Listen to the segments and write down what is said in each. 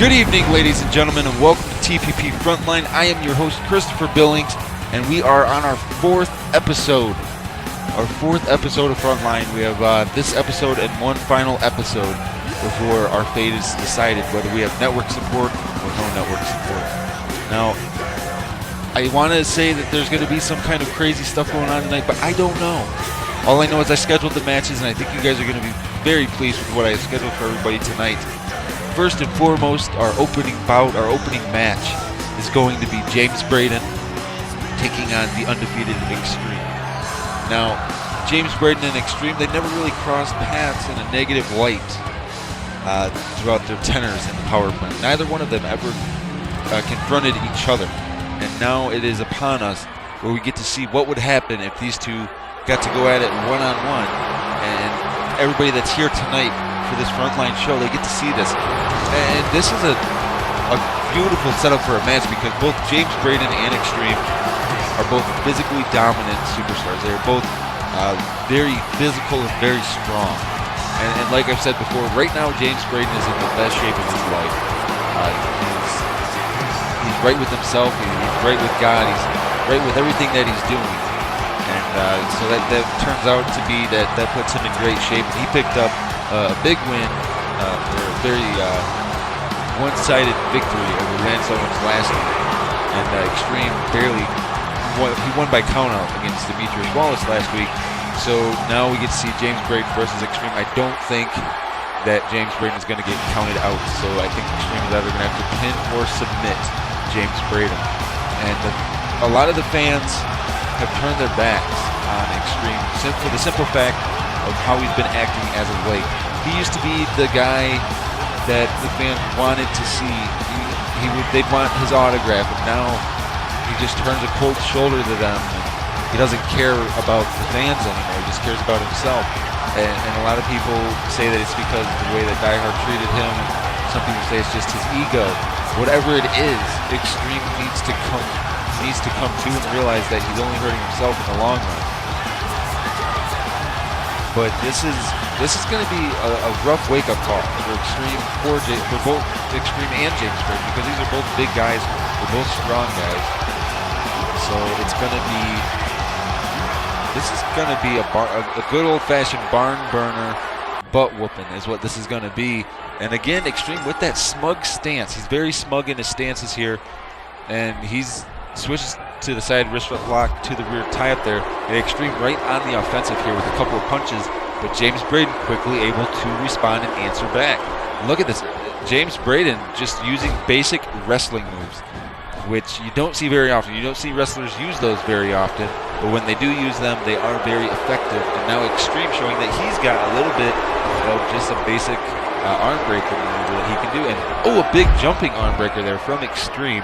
Good evening, ladies and gentlemen, and welcome to TPP Frontline. I am your host, Christopher Billings, and we are on our fourth episode. Our fourth episode of Frontline. We have this episode and one final episode before our fate is decided, whether we have network support or no network support. Now, I want to say that there's going to be some kind of crazy stuff going on tonight, but I don't know. All I know is I scheduled the matches, and I think you guys are going to be very pleased with what I scheduled for everybody tonight. First and foremost, our opening bout, our opening match is going to be James Braden taking on the undefeated Extreme. Now, James Braden and Extreme, they never really crossed paths in a negative light throughout their tenors in the power plant. Neither one of them ever confronted each other. And now it is upon us where we get to see what would happen if these two got to go at it one-on-one. And everybody that's here tonight for this Frontline show, they get to see this. And this is a beautiful setup for a match because both James Braden and Extreme are both physically dominant superstars. They're both very physical and very strong. And like I've said before, right now James Braden is in the best shape of his life. He's right with himself, he's right with God, he's right with everything that he's doing. And so that turns out to be that puts him in great shape. He picked up a big win, or a very one-sided victory over Lance Owens last week. And Extreme barely won. He won by countout against Demetrius Wallace last week. So now we get to see James Braden versus Extreme. I don't think that James Braden is going to get counted out. So I think Extreme is either going to have to pin or submit James Braden. And a lot of the fans have turned their backs on Extreme for the simple fact of how he's been acting as of late. He used to be the guy that the fans wanted to see. They'd want his autograph, and now he just turns a cold shoulder to them. He doesn't care about the fans anymore. He just cares about himself. And a lot of people say that it's because of the way that Die Hard treated him. And some people say it's just his ego. Whatever it is, Extreme needs to come to and realize that he's only hurting himself in the long run. But this is going to be a rough wake-up call for Extreme, for both Extreme and James Braden, because these are both big guys, they're both strong guys. So it's going to be, this is going to be a good old-fashioned barn burner, butt whooping is what this is going to be. And again, Extreme with that smug stance. He's very smug in his stances here, and he's switches to the side wrist lock to the rear tie up there. And Extreme right on the offensive here with a couple of punches, but James Braden quickly able to respond and answer back. Look at this, James Braden just using basic wrestling moves, which you don't see very often. You don't see wrestlers use those very often, but when they do use them, they are very effective. And now Extreme showing that he's got a little bit of just a basic arm breaker maneuver that he can do. And a big jumping arm breaker there from Extreme.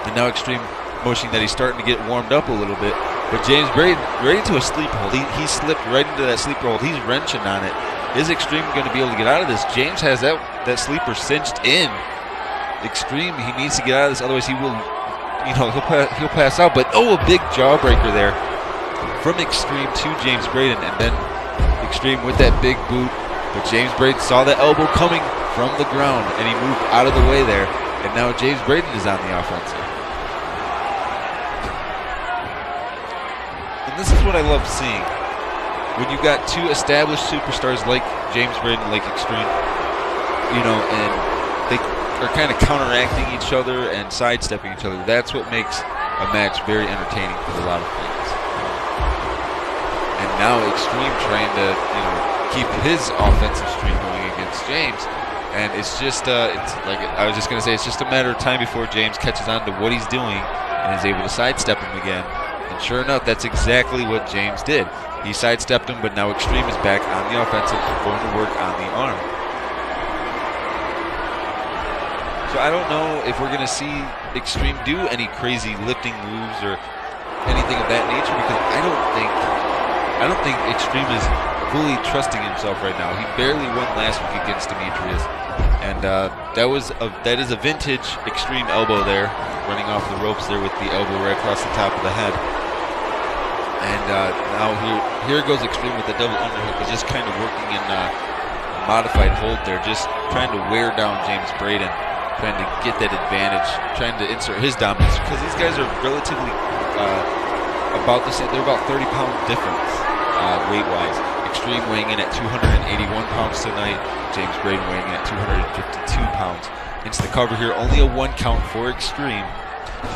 And now Extreme motioning that he's starting to get warmed up a little bit. But James Braden right into a sleep hold. He slipped right into that sleeper hold. He's wrenching on it. Is Extreme going to be able to get out of this? James has that sleeper cinched in. Extreme, he needs to get out of this, otherwise he will, he'll pass out. But a big jawbreaker there from Extreme to James Braden, and then Extreme with that big boot. But James Braden saw that elbow coming from the ground, and he moved out of the way there. And now James Braden is on the offensive. And this is what I love seeing. When you've got two established superstars like James Braden, like Extreme, and they are kind of counteracting each other and sidestepping each other. That's what makes a match very entertaining for a lot of fans. And now Extreme trying to, keep his offensive streak going against James. And it's just, it's like I was just going to say, it's just a matter of time before James catches on to what he's doing and is able to sidestep him again. And sure enough, that's exactly what James did. He sidestepped him, but now Extreme is back on the offensive, going to work on the arm. So I don't know if we're going to see Extreme do any crazy lifting moves or anything of that nature, because I don't think Extreme is fully trusting himself right now. He barely won last week against Demetrius, and that is a vintage Extreme elbow there, running off the ropes there with the elbow right across the top of the head. And now here goes Extreme with the double underhook. He's just kind of working in a modified hold there, just trying to wear down James Braden. trying to get that advantage, trying to insert his dominance, because these guys are relatively about the same. They're about 30-pound difference weight-wise. Extreme weighing in at 281 pounds tonight. James Braden weighing in at 252 pounds. Into the cover here, only a 1 count for Extreme.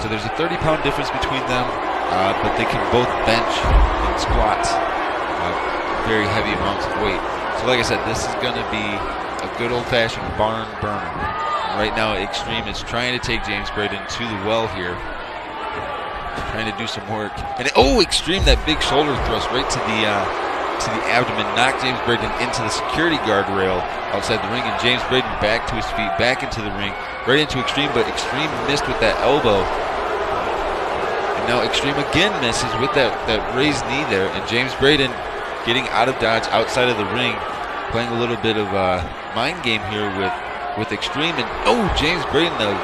So there's a 30-pound difference between them, but they can both bench and squat very heavy amounts of weight. So like I said, this is going to be a good old-fashioned barn burner. And right now, Extreme is trying to take James Braden to the well here. Trying to do some work. And Extreme, that big shoulder thrust right to the abdomen, knocked James Braden into the security guardrail outside the ring, and James Braden back to his feet, back into the ring, right into Extreme, but Extreme missed with that elbow. And now Extreme again misses with that raised knee there, and James Braden getting out of dodge outside of the ring, playing a little bit of a mind game here with Extreme, and James Braden, a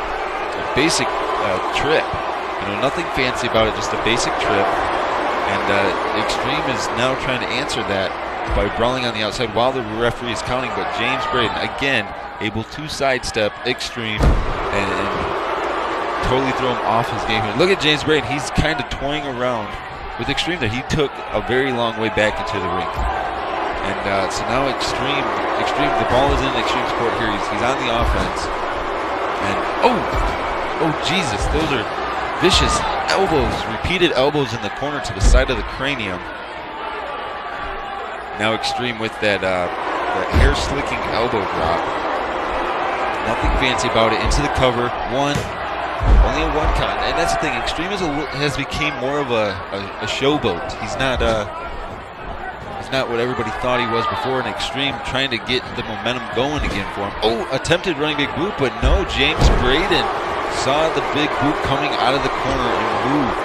basic trip. Nothing fancy about it, just a basic trip. And Extreme is now trying to answer that by brawling on the outside while the referee is counting. But James Braden, again, able to sidestep Extreme and totally throw him off his game here. Look at James Braden. He's kind of toying around with Extreme there. He took a very long way back into the ring. And so now Extreme, the ball is in Extreme's court here. He's on the offense. And Jesus, those are vicious elbows, repeated elbows in the corner to the side of the cranium. Now Extreme with that hair slicking elbow drop. Nothing fancy about it. Into the cover. Only a 1 count. And that's the thing. Extreme has become more of a showboat. He's not what everybody thought he was before. And Extreme trying to get the momentum going again for him. Attempted running big boot, but no. James Braden saw the big boot coming out of the corner and moved.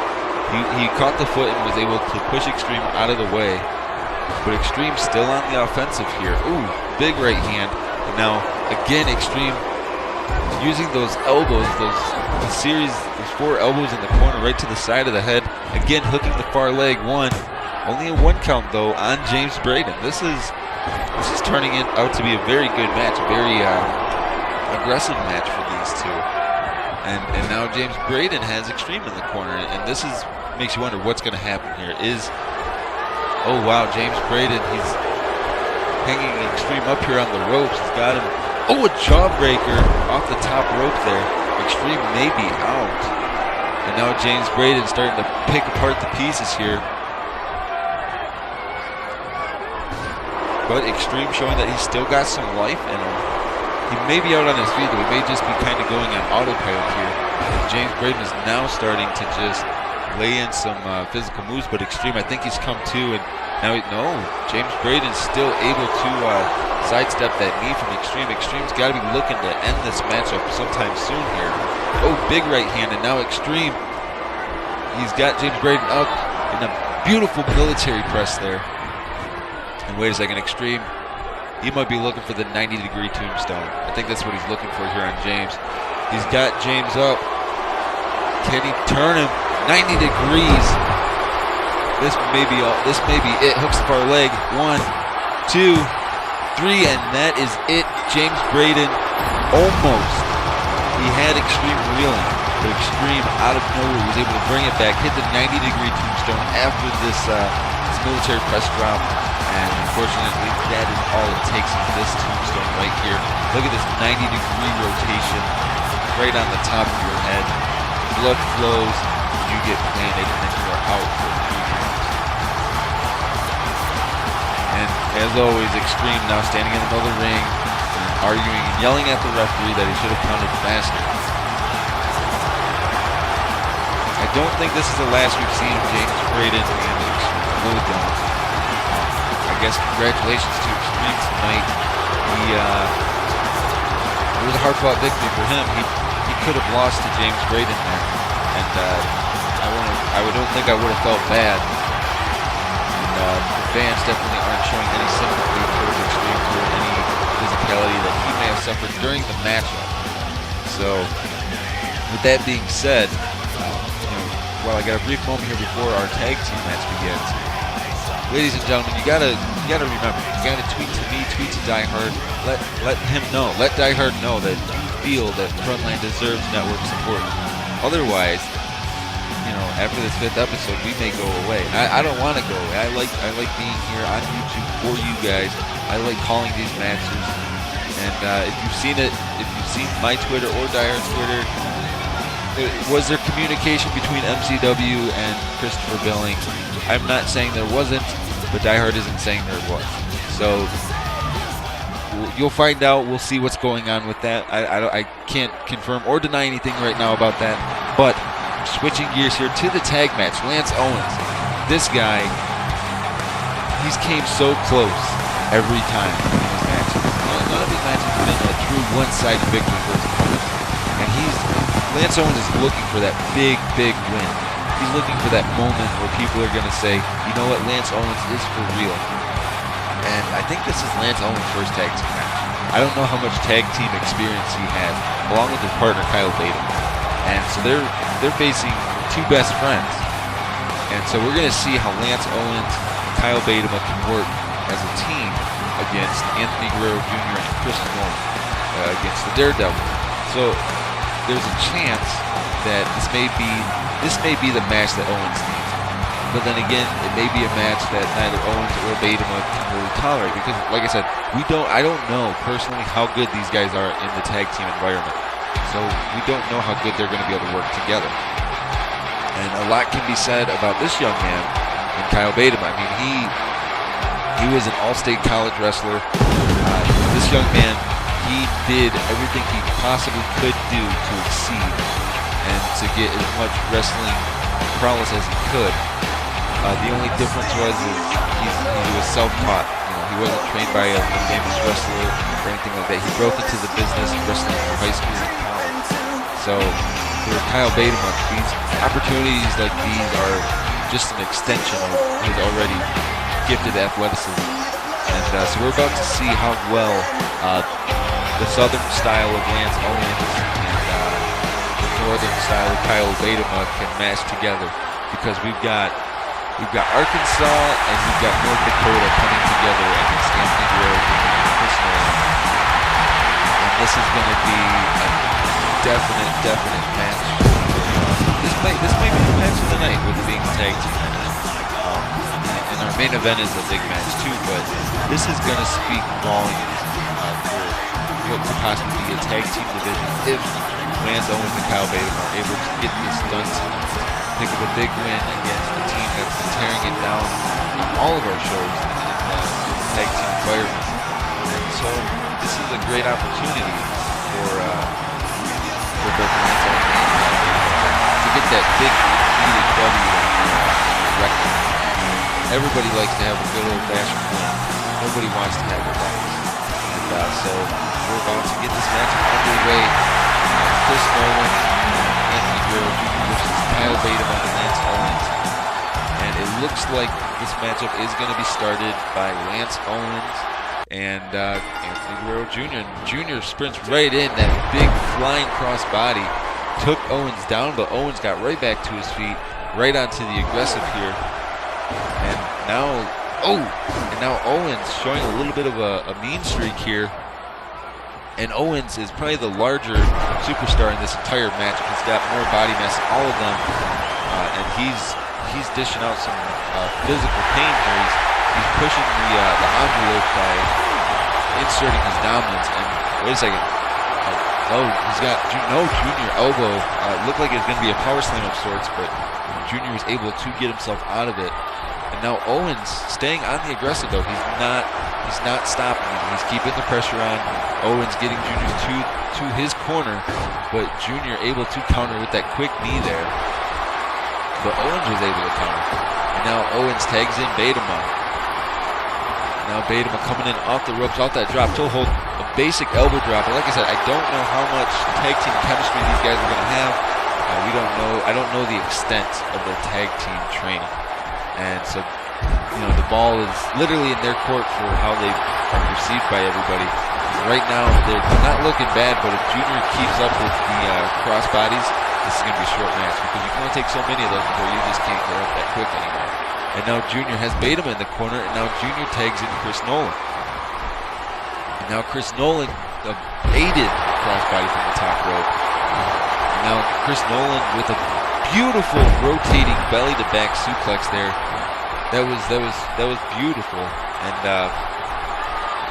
He caught the foot and was able to push Extreme out of the way. But Extreme still on the offensive here. Big right hand. And now, again, Extreme using those elbows, those 4 elbows in the corner right to the side of the head. Again, hooking the far leg. Only a 1 count, though, on James Braden. This is turning out to be a very good match, a very aggressive match for these two. And now James Braden has Extreme in the corner, and this makes you wonder what's going to happen here. Wow, James Braden, he's hanging Extreme up here on the ropes. He's got him. A jawbreaker off the top rope there. Extreme may be out. And now James Braden starting to pick apart the pieces here. But Extreme showing that he's still got some life in him. He may be out on his feet, though. He may just be kind of going on autopilot here. And James Braden is now starting to just lay in some physical moves, but Extreme, I think he's come to, and now, James Braden's still able to sidestep that knee from Extreme. Extreme's got to be looking to end this matchup sometime soon here. Big right hand, and now Extreme, he's got James Braden up in a beautiful military press there. And wait a second, Extreme, he might be looking for the 90-degree tombstone. I think that's what he's looking for here on James. He's got James up. Can he turn him 90 degrees? This may be it. Hooks the far leg. 1, 2, 3, and that is it. James Braden almost. He had Extreme reeling, but Extreme out of nowhere was able to bring it back, hit the 90-degree tombstone after this military press drop. And unfortunately, that is all it takes is this tombstone right here. Look at this 90-degree rotation right on the top of your head. Blood flows, you get planted, and then you are out for 3 rounds. And as always, Extreme now standing in the middle of the ring, arguing and yelling at the referee that he should have counted faster. I don't think this is the last we've seen of James Braden and Extreme. Really don't. I guess congratulations to Extreme tonight. It was a hard-fought victory for him. He could have lost to James Braden there, and I don't think I would have felt bad. And the fans definitely aren't showing any sympathy towards Extreme for any physicality that he may have suffered during the matchup. So, with that being said, while I got a brief moment here before our tag team match begins. Ladies and gentlemen, you gotta remember, you gotta tweet to me, tweet to Die Hard, let him know, let Die Hard know that feel that Frontline deserves network support. Otherwise, you know, after this 5th episode, we may go away. I don't want to go away. I like being here on YouTube for you guys. I like calling these matches. And if you've seen it, if you've seen my Twitter or Dyer's Twitter, was there communication between MCW and Christopher Billing? I'm not saying there wasn't, but Diehard isn't saying there was. So you'll find out. We'll see what's going on with that. I can't confirm or deny anything right now about that. But switching gears here to the tag match, Lance Owens. This guy, he's came so close every time in his matches. None of his matches have been a true one-sided victory for his opponent. And Lance Owens is looking for that big win. He's looking for that moment where people are going to say, you know what, Lance Owens is for real. And I think this is Lance Owens' first tag team match. I don't know how much tag team experience he has, along with his partner Kyle Batum. And so they're facing two best friends. And so we're going to see how Lance Owens and Kyle Batum can work as a team against Anthony Guerrero Jr. and Chris Norman, against the Daredevil. So there's a chance that this may be the match that Owens needs. But then again, it may be a match that neither Owens or Batum can really tolerate, because, like I said, I don't know personally how good these guys are in the tag team environment. So we don't know how good they're going to be able to work together. And a lot can be said about this young man and Kyle Batum. I mean, he was an all-state college wrestler. This young man, he did everything he possibly could do to exceed and to get as much wrestling prowess as he could. The only difference was he was self-taught. You know, he wasn't trained by a famous wrestler or anything like that. He broke into the business wrestling from high school and college. So for Kyle Batum, these opportunities like these are just an extension of his already gifted athleticism. And so we're about to see how well the southern style of Lance Owens and the northern style of Kyle Batum can match together, because we've got Arkansas and we've got North Dakota coming together against Anthony Guerrero and Chris Norman. And this is going to be a definite match. This might be the match of the night, with it being a tag team match. And our main event is a big match too, but this is going to speak volumes for what could possibly be a tag team division if Lance Owens and Kyle Batum are able to get this done tonight. Pick up a big win against a team that's been tearing it down on all of our shows in the tag team environment. And so this is a great opportunity for both Lance Owens and Kyle Batum to get that big needed W on the record. Everybody likes to have a good old-fashioned win. Nobody wants to have a loss. And so we're about to get this match underway. Chris Nolan, Anthony Guerrero Jr. versus Kyle Batum and Lance Owens. And it looks like this matchup is going to be started by Lance Owens and Anthony Guerrero Jr. And Jr. sprints right in, that big flying cross body. Took Owens down, but Owens got right back to his feet, right onto the aggressive here. And now Owens showing a little bit of a mean streak here. And Owens is probably the larger superstar in this entire match. He's got more body mass than all of them, and he's dishing out some physical pain here. He's pushing the envelope by inserting his dominance. And wait a second. He's got Junior elbow. Looked like it was going to be a power slam of sorts, but Junior was able to get himself out of it. And now Owens staying on the aggressive though. He's not stopping him. He's keeping the pressure on. Owens getting Junior to his corner, but Junior able to counter with that quick knee there. But Owens was able to counter. And now Owens tags in Batum. Now Batum coming in off the ropes, off that drop toe hold, a basic elbow drop. But like I said, I don't know how much tag team chemistry these guys are going to have. We don't know. I don't know the extent of their tag team training. And so, you know, the ball is literally in their court for how they are perceived by everybody. Right now, they're not looking bad, but if Junior keeps up with the cross bodies, this is going to be a short match, because you can only take so many of those before you just can't get up that quick anymore. And now Junior has Batum in the corner, and now Junior tags in Chris Nolan. And now Chris Nolan aided crossbody from the top rope. Now Chris Nolan with a beautiful rotating belly to back suplex there. That was beautiful. And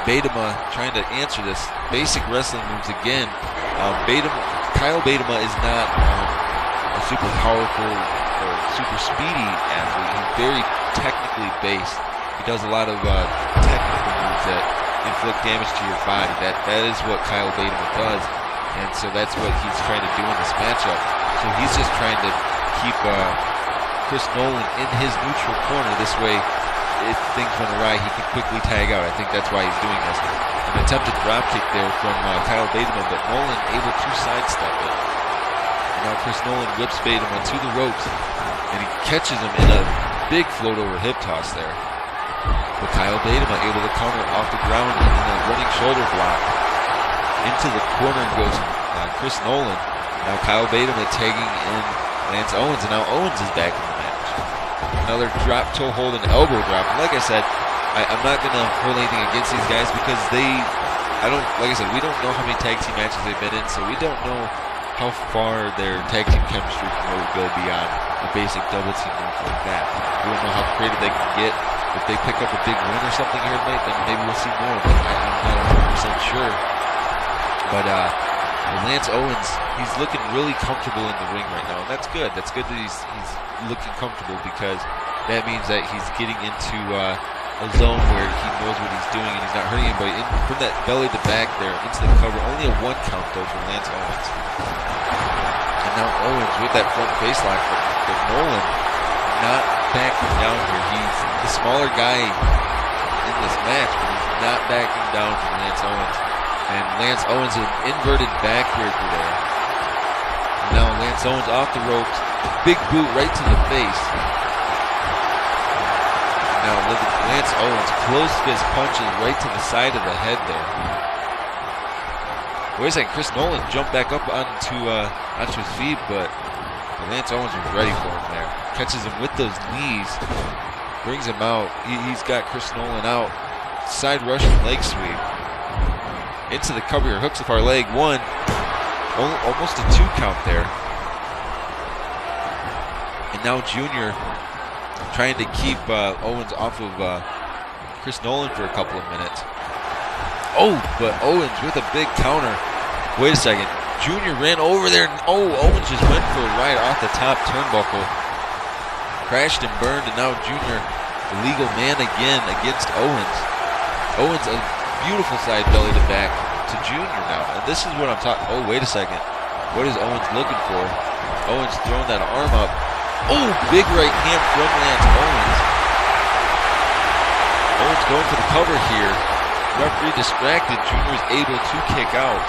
Baedema trying to answer this. Basic wrestling moves again. Kyle Baedema is not a super powerful or super speedy athlete. He's very technically based. He does a lot of technical moves that inflict damage to your body. That is what Kyle Baedema does. And so that's what he's trying to do in this matchup. So he's just trying to keep Chris Nolan in his neutral corner. This way, if things went awry, he could quickly tag out. I think that's why he's doing this. An attempted dropkick there from Kyle Baedema, but Nolan able to sidestep it. And now Chris Nolan whips Baedema to the ropes, and he catches him in a big float over hip toss there. But Kyle Baedema able to counter off the ground and then a running shoulder block into the corner and goes Chris Nolan. Now Kyle Baedema tagging in Lance Owens, and now Owens is back in the match. Another drop toe hold and elbow drop. And like I said, I'm not going to hold anything against these guys because we don't know how many tag team matches they've been in, so we don't know how far their tag team chemistry can really go beyond a basic double team move like that. We don't know how creative they can get. If they pick up a big win or something here tonight, then maybe we'll see more, but I'm not 100% sure. But Lance Owens, he's looking really comfortable in the ring right now, and that's good. That's good that he's looking comfortable because that means that he's getting into a zone where he knows what he's doing and he's not hurting anybody. From that belly to back there into the cover, only a 1 count though for Lance Owens. And now Owens with that front face lock for Nolan, not backing down here. He's the smaller guy in this match, but he's not backing down from Lance Owens. And Lance Owens an inverted backbreaker there. And now Lance Owens off the ropes, big boot right to the face. Now look at Lance Owens, close fist punches right to the side of the head there. Wait a second, Chris Nolan jumped back up onto his feet, but Lance Owens was ready for him there. Catches him with those knees, brings him out. He's got Chris Nolan out. Side Russian leg sweep. Into the cover here, hooks of our leg. 1, almost a 2 count there. And now Junior trying to keep Owens off of Chris Nolan for a couple of minutes. Oh, but Owens with a big counter. Wait a second. Junior ran over there, and Owens just went for a ride off the top turnbuckle. Crashed and burned, and now Junior, the legal man again against Owens. Owens, a beautiful side belly to back to Junior now. And this is what I'm talking. Oh, wait a second. What is Owens looking for? Owens throwing that arm up. Oh, big right hand from Lance Owens. Owens going for the cover here. Referee distracted. Junior is able to kick out.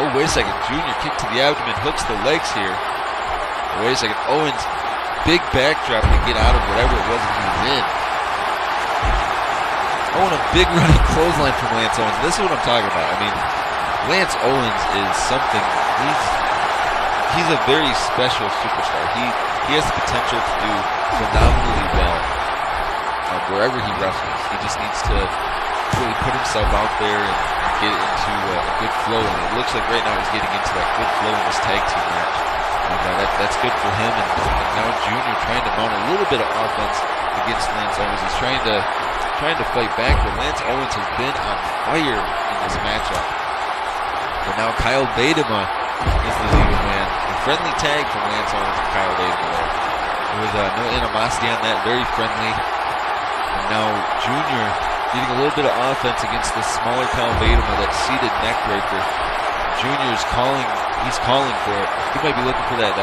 Oh, wait a second. Junior kick to the abdomen, hooks the legs here. Oh, wait a second. Owens, big backdrop to get out of whatever it was that he was in. Oh, and a big running clothesline from Lance Owens. This is what I'm talking about. I mean, Lance Owens is something. He's a very special superstar. He has the potential to do phenomenally well wherever he wrestles. He just needs to really put himself out there and get into a good flow. And it looks like right now he's getting into that good flow in this tag team match. And that's good for him. And now Junior trying to mount a little bit of offense against Lance Owens. He's trying to fight back, but Lance Owens has been on fire in this matchup. But now Kyle Baedema is the legal man. A friendly tag from Lance Owens and Kyle Baedema there. There was no animosity on that, very friendly. And now Junior getting a little bit of offense against the smaller Kyle Baedema, that seated neck breaker. Junior's calling, he's calling for it. He might be looking for that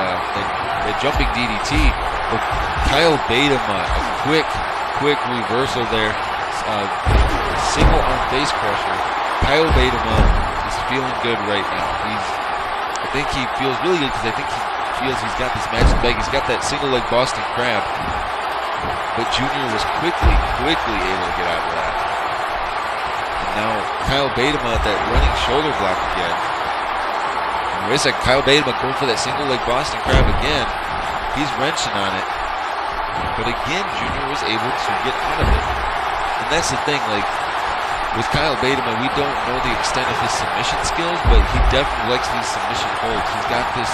jumping DDT. But Kyle Baedema, a quick reversal there. Single arm face pressure. Kyle Baedema is feeling good right now. I think he feels really good because I think he feels he's got this match in the bag. He's got that single leg Boston Crab. But Junior was quickly able to get out of that. And now Kyle Baedema at that running shoulder block again. And wait a second, Kyle Baedema going for that single leg Boston Crab again. He's wrenching on it. But again, Junior was able to get out of it. And that's the thing, like, with Kyle Bateman, we don't know the extent of his submission skills, but he definitely likes these submission holds. He's got this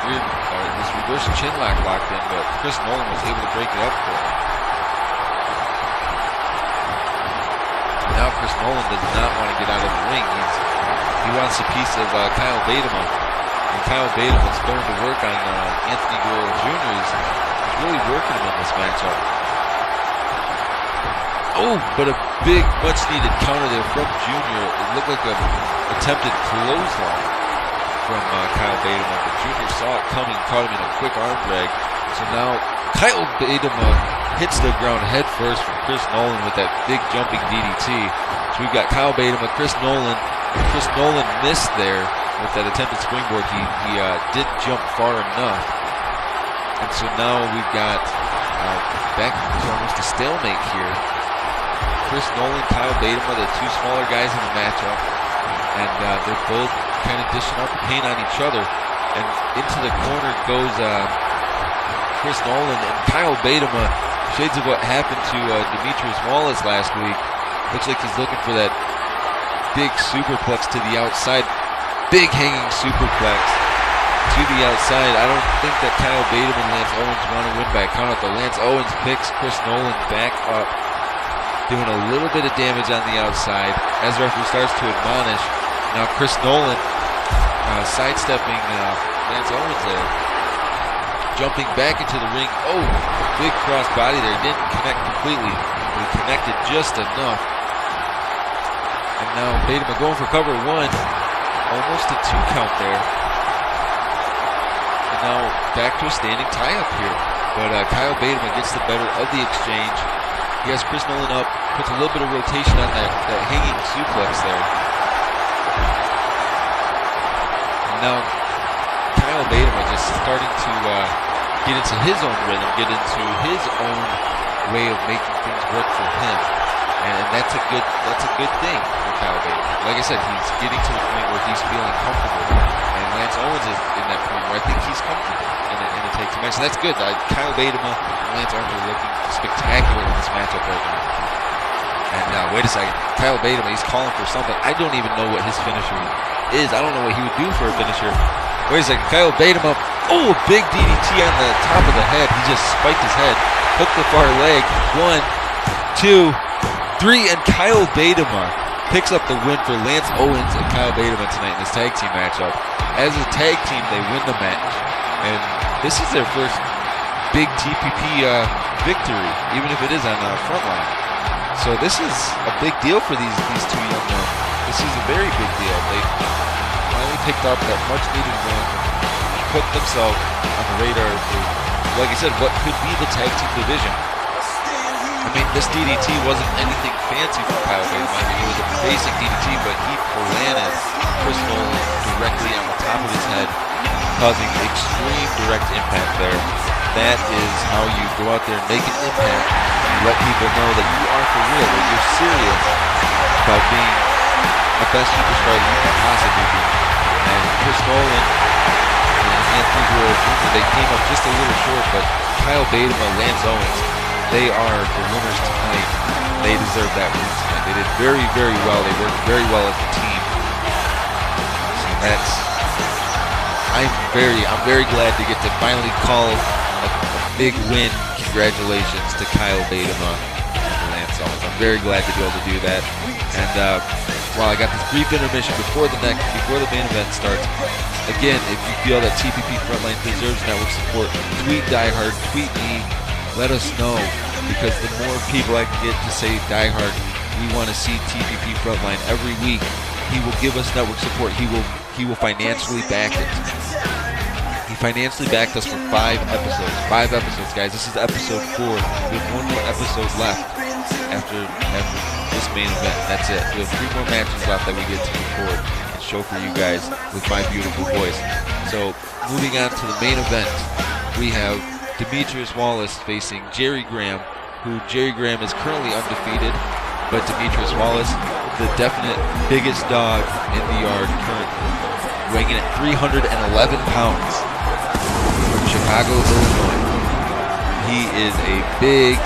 this reverse chin lock locked in, but Chris Nolan was able to break it up for him. Now Chris Nolan does not want to get out of the ring. He wants a piece of Kyle Bateman. And Kyle Bateman's going to work on Anthony Guerrero Jr. He's really working him in this matchup. Oh, but a big, much-needed counter there from Jr. It looked like an attempted clothesline from Kyle Bateman, but Jr. saw it coming, caught him in a quick arm drag. So now Kyle Bateman hits the ground head first from Chris Nolan with that big jumping DDT. So we've got Kyle Bateman, Chris Nolan. Chris Nolan missed there with that attempted springboard. He didn't jump far enough. And so now we've got back to almost a stalemate here. Chris Nolan, Kyle Bateman, the two smaller guys in the matchup. And they're both kind of dishing out the paint on each other. And into the corner goes Chris Nolan, and Kyle Bateman, shades of what happened to Demetrius Wallace last week. Looks like he's looking for that big superplex to the outside. Big hanging superplex to the outside. I don't think that Kyle Bateman and Lance Owens want to win by a count out, though. Lance Owens picks Chris Nolan back up, doing a little bit of damage on the outside as the referee starts to admonish. Now Chris Nolan sidestepping Lance Owens there. Jumping back into the ring. Oh, big cross body there. Didn't connect completely, but he connected just enough. And now Bateman going for cover one. Almost a 2 count there. And now back to a standing tie-up here. But Kyle Bateman gets the better of the exchange. He has Chris Nolan up, puts a little bit of rotation on that hanging suplex there. And now Kyle Bateman just starting to get into his own rhythm, get into his own way of making things work for him, and that's a good thing for Kyle Bateman. Like I said, he's getting to the point where he's feeling comfortable, and Lance Owens is in that point where I think he's comfortable in a take-two match. So that's good. Kyle Bateman and Lance Owens are looking spectacular in this matchup right now. And now, wait a second, Kyle Bateman, he's calling for something. I don't even know what his finisher is. I don't know what he would do for a finisher. Wait a second, Kyle Bateman, oh, a big DDT on the top of the head. He just spiked his head, hooked the far leg. 1, 2, 3, and Kyle Bateman picks up the win for Lance Owens and Kyle Bateman tonight in this tag team matchup. As a tag team, they win the match. And this is their first big TPP victory, even if it is on Frontline. So this is a big deal for these two young men. This is a very big deal. They finally picked up that much-needed win, put themselves on the radar for, like I said, what could be the tag team division. I mean, this DDT wasn't anything fancy for Kyle Bateman. I mean, it was a basic DDT, but he planted Chris Nolan directly on the top of his head, causing extreme direct impact there. That is how you go out there and make an impact. You let people know that you are for real, that you're serious about being the best superstar that you can possibly be. And Chris Nolan and Anthony Guerrero Jr., they came up just a little short, but Kyle Bateman, Lance Owens, they are the winners tonight. They deserve that win tonight. They did very, very well. They worked very well as a team. So I'm very glad to get to finally call a big win. Congratulations to Kyle Bateman and Lance Owens. I'm very glad to be able to do that. And while I got this brief intermission before the main event starts, again, if you feel that TPP Frontline deserves network support, tweet Die Hard, tweet me. Let us know, because the more people I can get to say Die Hard, we want to see TPP Frontline every week. He will give us network support. He will financially back it. He financially backed us for 5 episodes. 5 episodes, guys. This is episode 4. We have 1 more episode left after this main event. That's it. We have 3 more matches left that we get to record and show for you guys with my beautiful voice. So, moving on to the main event, we have Demetrius Wallace facing Jerry Graham, who Jerry Graham is currently undefeated, but Demetrius Wallace, the definite biggest dog in the yard currently, weighing in at 311 pounds from Chicago, Illinois. He is a big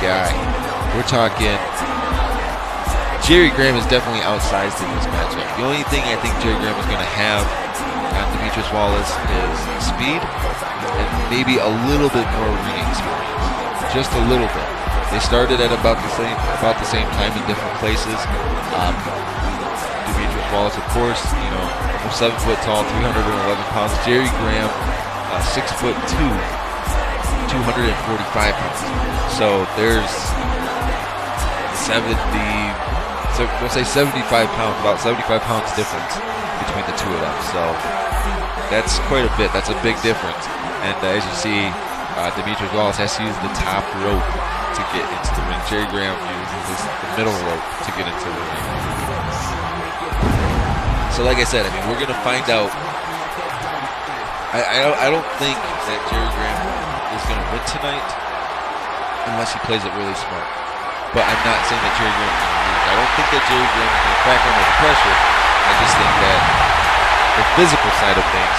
guy. we're talking Jerry Graham is definitely outsized in this matchup. The only thing I think Jerry Graham is going to have on Demetrius Wallace is speed and maybe a little bit more ring experience, just a little bit. They started at about the same time in different places. Demetrius Wallace, of course, you know, 7 foot tall, 311 pounds. Jerry Graham, 6'2", 245 pounds. So there's 75 pounds, about 75 pounds difference between the two of them. So that's quite a bit. That's a big difference. And as you see, Demetrius Wallace has to use the top rope to get into the ring. Jerry Graham uses the middle rope to get into the ring. So like I said, I mean, we're going to find out. I don't think that Jerry Graham is going to win tonight unless he plays it really smart. But I'm not saying that Jerry Graham is going to lose. I don't think that Jerry Graham is going to crack under the pressure. I just think that the physical side of things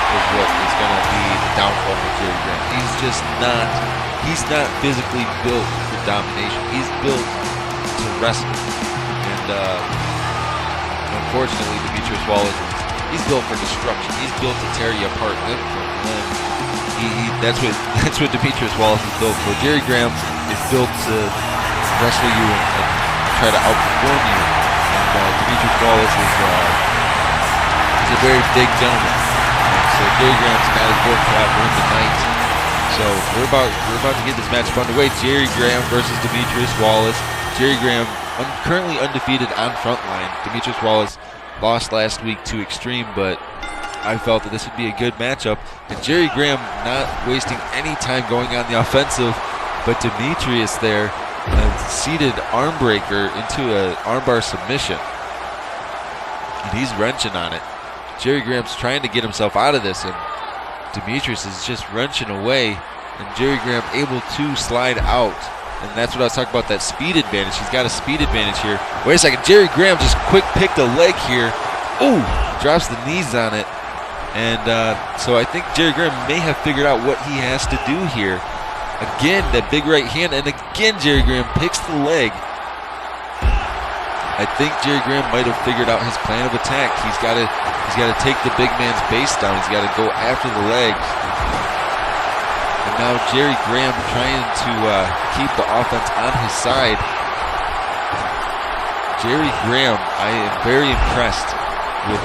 is what is going to be the downfall for Jerry Graham. He's not physically built for domination. He's built to wrestle. And unfortunately, Demetrius Wallace, he's built for destruction. He's built to tear you apart limb from limb. That's what Demetrius Wallace is built for. Jerry Graham is built to wrestle you and try to outperform you. And Demetrius Wallace is a very big gentleman. So Jerry Graham's got his work cut out for him tonight. So we're about to get this matchup underway. Jerry Graham versus Demetrius Wallace. Jerry Graham currently undefeated on Frontline. Demetrius Wallace lost last week to Extreme, but I felt that this would be a good matchup. And Jerry Graham not wasting any time going on the offensive, but Demetrius there seated arm breaker into an armbar submission. And he's wrenching on it. Jerry Graham's trying to get himself out of this, and Demetrius is just wrenching away, and Jerry Graham able to slide out. And that's what I was talking about, that speed advantage. He's got a speed advantage here. Wait a second, Jerry Graham just quick picked a leg here. Ooh, drops the knees on it. And so I think Jerry Graham may have figured out what he has to do here. Again, that big right hand, and again Jerry Graham picks the leg. I think Jerry Graham might have figured out his plan of attack. He's got to take the big man's base down. He's got to go after the legs. And now Jerry Graham trying to keep the offense on his side. Jerry Graham, I am very impressed with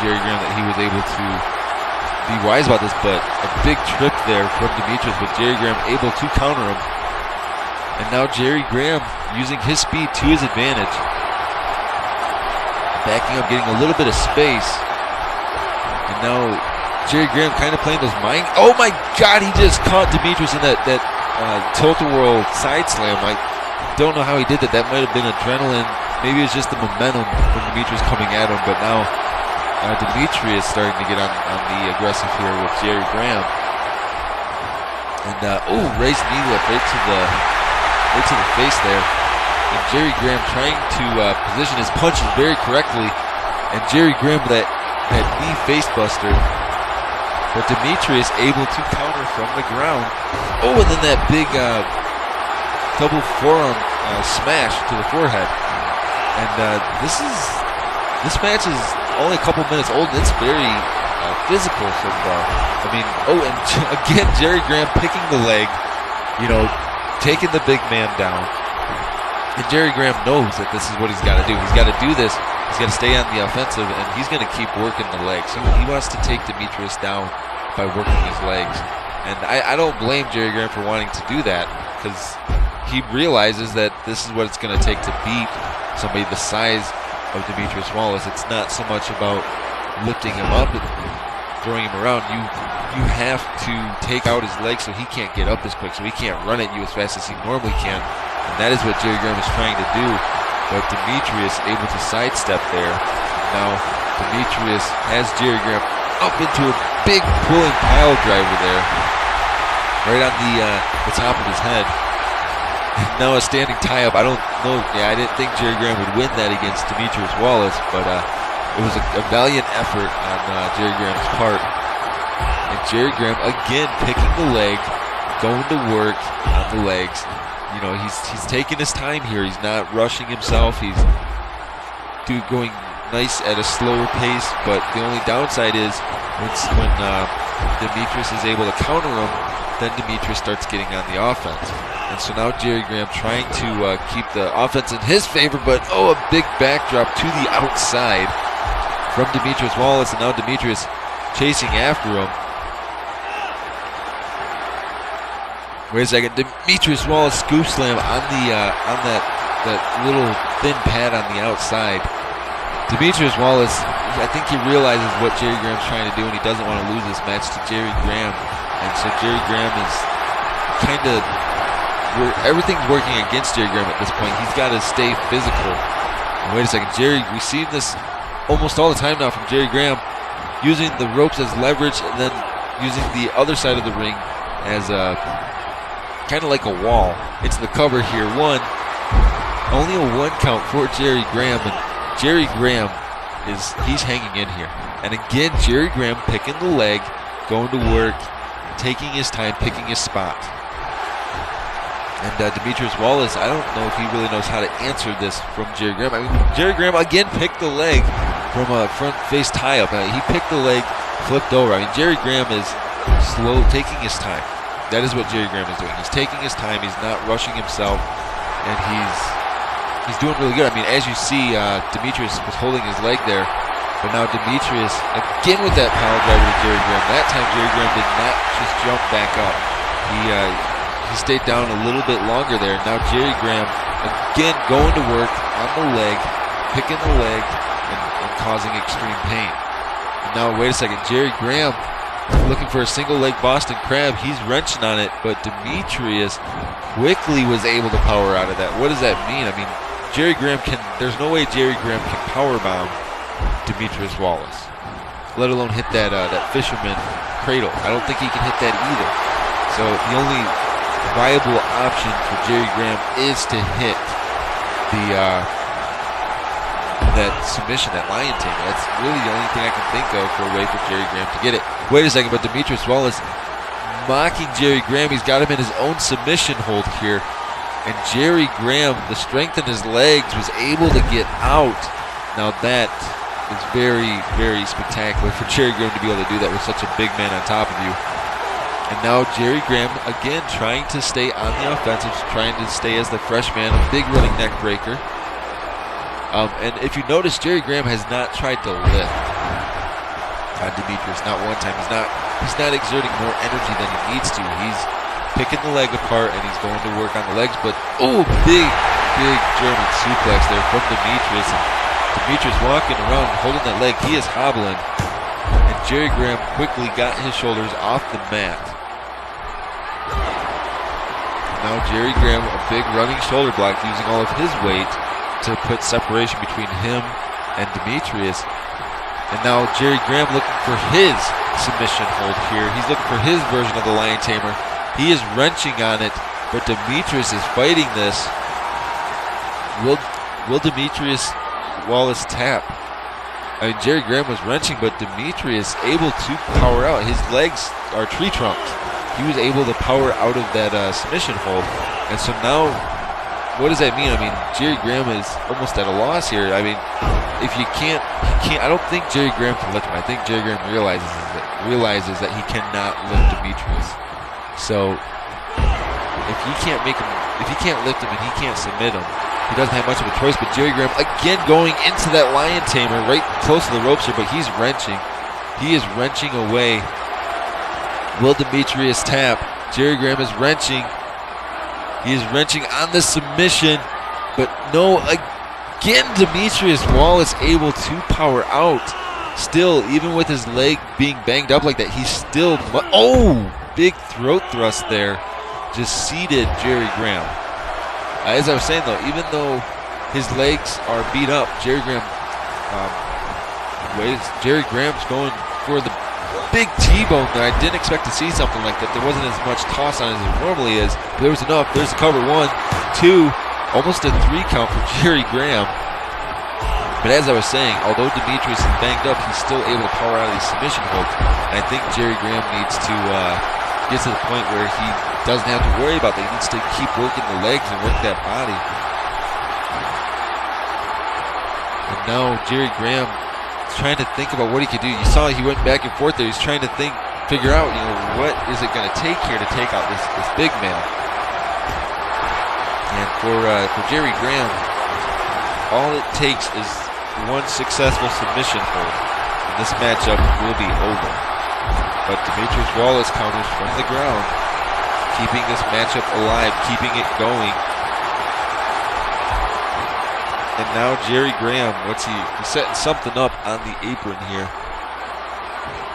Jerry Graham that he was able to be wise about this, but a big trip there from Demetrius, but Jerry Graham able to counter him. And now Jerry Graham using his speed to his advantage. Backing up, getting a little bit of space. And now Jerry Graham kind of playing those mind. Oh my God, he just caught Demetrius in that tilt-a-whirl side slam. I don't know how he did that. That might have been adrenaline. Maybe it's just the momentum from Demetrius coming at him. But now Demetrius starting to get on the aggressive here with Jerry Graham. And raised knee lift right to the face there. And Jerry Graham trying to position his punches very correctly. And Jerry Graham that knee face buster. But Demetrius able to counter from the ground. Oh, and then that big double forearm smash to the forehead. And this match is only a couple minutes old, and it's very physical so far. I mean, and again, Jerry Graham picking the leg, taking the big man down. And Jerry Graham knows that this is what he's got to do. He's got to do this. He's got to stay on the offensive, and he's going to keep working the legs. He wants to take Demetrius down by working his legs. And I don't blame Jerry Graham for wanting to do that, because he realizes that this is what it's going to take to beat somebody the size of Demetrius Wallace. It's not so much about lifting him up and throwing him around. You have to take out his legs so he can't get up as quick, so he can't run at you as fast as he normally can. And that is what Jerry Graham is trying to do. But Demetrius able to sidestep there. Now Demetrius has Jerry Graham up into a big pulling pile driver there, right on the top of his head. Now a standing tie-up. I don't know. I didn't think Jerry Graham would win that against Demetrius Wallace, but it was a valiant effort on Jerry Graham's part. And Jerry Graham again picking the leg, going to work on the legs. you know, he's taking his time here. He's not rushing himself. He's going nice at a slower pace. But the only downside is when Demetrius is able to counter him, then Demetrius starts getting on the offense. And so now Jerry Graham trying to keep the offense in his favor, but a big backdrop to the outside from Demetrius Wallace, and now Demetrius chasing after him. Wait a second, Demetrius Wallace scoop slam on that little thin pad on the outside. Demetrius Wallace, I think he realizes what Jerry Graham's trying to do, and he doesn't want to lose this match to Jerry Graham. And so Jerry Graham is kind of, everything's working against Jerry Graham at this point. He's got to stay physical. And wait a second, we see this almost all the time now from Jerry Graham, using the ropes as leverage and then using the other side of the ring as kind of like a wall. It's the cover here. Only a 1 count for Jerry Graham, and Jerry Graham he's hanging in here. And again, Jerry Graham picking the leg, going to work, taking his time, picking his spot. And Demetrius Wallace, I don't know if he really knows how to answer this from Jerry Graham. I mean, Jerry Graham again picked the leg from a front face tie-up. He picked the leg, flipped over. I mean, Jerry Graham is slow, taking his time. That is what Jerry Graham is doing. He's taking his time. He's not rushing himself, and he's doing really good. I mean, as you see, Demetrius was holding his leg there, but now Demetrius again with that power driver to Jerry Graham. That time Jerry Graham did not just jump back up. He stayed down a little bit longer there. Now Jerry Graham again going to work on the leg, picking the leg, and causing extreme pain. And now wait a second, Jerry Graham looking for a single leg Boston Crab. He's wrenching on it, but Demetrius quickly was able to power out of that. What does that mean? I mean, there's no way Jerry Graham can powerbomb Demetrius Wallace, let alone hit that fisherman cradle. I don't think he can hit that either. So the only viable option for Jerry Graham is to hit that submission, that lion tamer. That's really the only thing I can think of for a way for Jerry Graham to get it. Wait a second, but Demetrius Wallace mocking Jerry Graham. He's got him in his own submission hold here. And Jerry Graham, the strength in his legs, was able to get out. Now that is very, very spectacular for Jerry Graham to be able to do that with such a big man on top of you. And now Jerry Graham, again, trying to stay on the offensive, trying to stay as the freshman, a big running neck breaker. And if you notice, Jerry Graham has not tried to lift on Demetrius, not one time. He's not exerting more energy than he needs to. He's picking the leg apart and he's going to work on the legs. But big German suplex there from Demetrius. And Demetrius walking around, holding that leg. He is hobbling. And Jerry Graham quickly got his shoulders off the mat. Now Jerry Graham, a big running shoulder block, using all of his weight to put separation between him and Demetrius. And now Jerry Graham looking for his submission hold here. He's looking for his version of the lion tamer. He is wrenching on it, but Demetrius is fighting this. Will Demetrius Wallace tap? I mean, Jerry Graham was wrenching, but Demetrius able to power out. His legs are tree trunks. He was able to power out of that submission hold. And so now, what does that mean? I mean, Jerry Graham is almost at a loss here. I mean, if he can't, I don't think Jerry Graham can lift him. I think Jerry Graham realizes that he cannot lift Demetrius. So if he can't lift him and he can't submit him, he doesn't have much of a choice. But Jerry Graham again going into that lion tamer right close to the ropes here, but he's wrenching. He is wrenching away. Will Demetrius tap? Jerry Graham is wrenching. He is wrenching on the submission, but no, again Demetrius Wallace able to power out. Still, even with his leg being banged up like that, he's still, big throat thrust there. Just seated Jerry Graham. As I was saying though, even though his legs are beat up, Jerry Graham's going for the big T-bone there. I didn't expect to see something like that. There wasn't as much toss on it as there normally is. But there was enough. There's the cover. 1, 2, almost a 3 count for Jerry Graham. But as I was saying, although Demetrius is banged up, he's still able to power out of these submission holds. And I think Jerry Graham needs to gets to the point where he doesn't have to worry about that. He needs to keep working the legs and work that body. And now Jerry Graham is trying to think about what he could do. You saw he went back and forth there. He's trying to figure out, what is it going to take here to take out this big man. And for Jerry Graham, all it takes is one successful submission hold, and this matchup will be over. But Demetrius Wallace counters from the ground, keeping this matchup alive, keeping it going. And now Jerry Graham, he's setting something up on the apron here.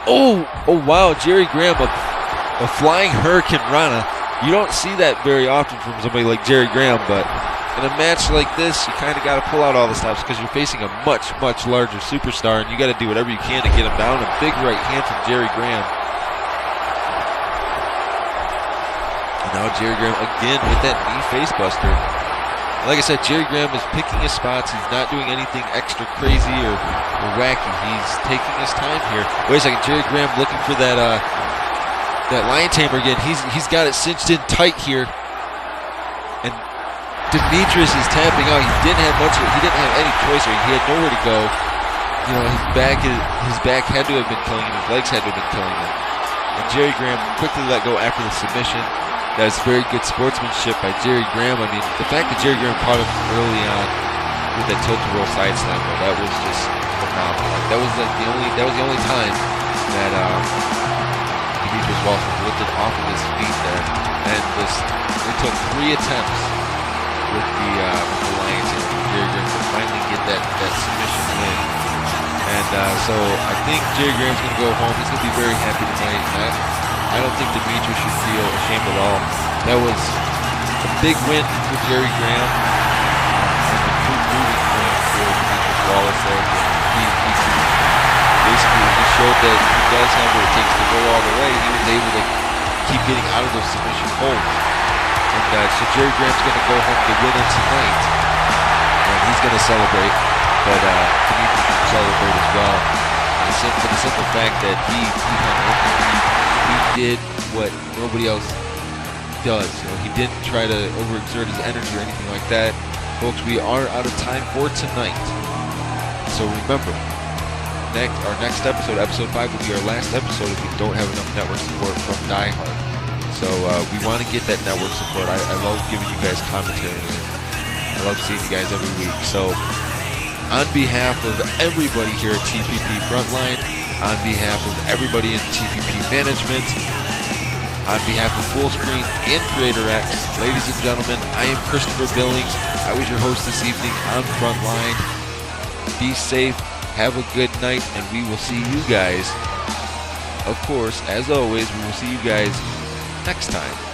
Oh wow, Jerry Graham, a flying Hurricane Rana. You don't see that very often from somebody like Jerry Graham, but in a match like this, you kind of got to pull out all the stops because you're facing a much, much larger superstar, and you got to do whatever you can to get him down. A big right hand from Jerry Graham. And now Jerry Graham again with that knee facebuster. Like I said, Jerry Graham is picking his spots. He's not doing anything extra crazy or wacky. He's taking his time here. Wait a second, Jerry Graham looking for that lion tamer again. He's got it cinched in tight here. And Demetrius is tapping out. He didn't have any choice, or he had nowhere to go. His back had to have been killing him. His legs had to have been killing him. And Jerry Graham quickly let go after the submission. That was very good sportsmanship by Jerry Graham. I mean, the fact that Jerry Graham caught him early on with that tilt-a-roll side slam, that was just phenomenal. Like, that was the only time that Demetrius Wallace was lifted off of his feet there. And it took 3 attempts with the Lions and Jerry Graham to finally get that submission win. And so I think Jerry Graham's going to go home. He's going to be very happy tonight. I don't think Demetrius should feel ashamed at all. That was a big win for Jerry Graham and a good moving point for Demetrius Wallace there. He showed that he does have what it takes to go all the way. He was able to keep getting out of those submission holds. And so Jerry Graham's going to go home to win it tonight. And he's going to celebrate, but Demetrius can celebrate as well. For the simple fact that he did what nobody else does. He didn't try to overexert his energy or anything like that. Folks, we are out of time for tonight. So remember, our next episode, episode 5, will be our last episode if we don't have enough network support from Die Hard. So we want to get that network support. I love giving you guys commentary. I love seeing you guys every week. So on behalf of everybody here at TPP Frontline, on behalf of everybody in TPP Management, on behalf of Fullscreen and Creator X, ladies and gentlemen, I am Christopher Billings. I was your host this evening on Frontline. Be safe, have a good night, and we will see you guys, of course, as always, we will see you guys next time.